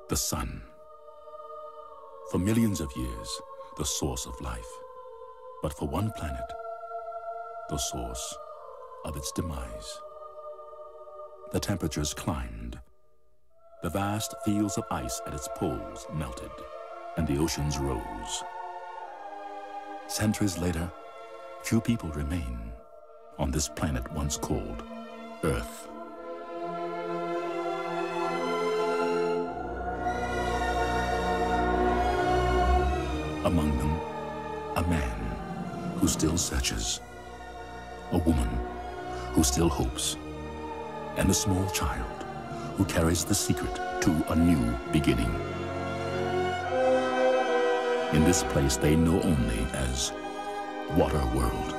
The sun. For millions of years, the source of life. But for one planet, the source of its demise. The temperatures climbed. The vast fields of ice at its poles melted, and the oceans rose. Centuries later, few people remain on this planet once called Earth. Among them, a man who still searches, a woman who still hopes, and a small child who carries the secret to a new beginning. In this place they know only as Water World.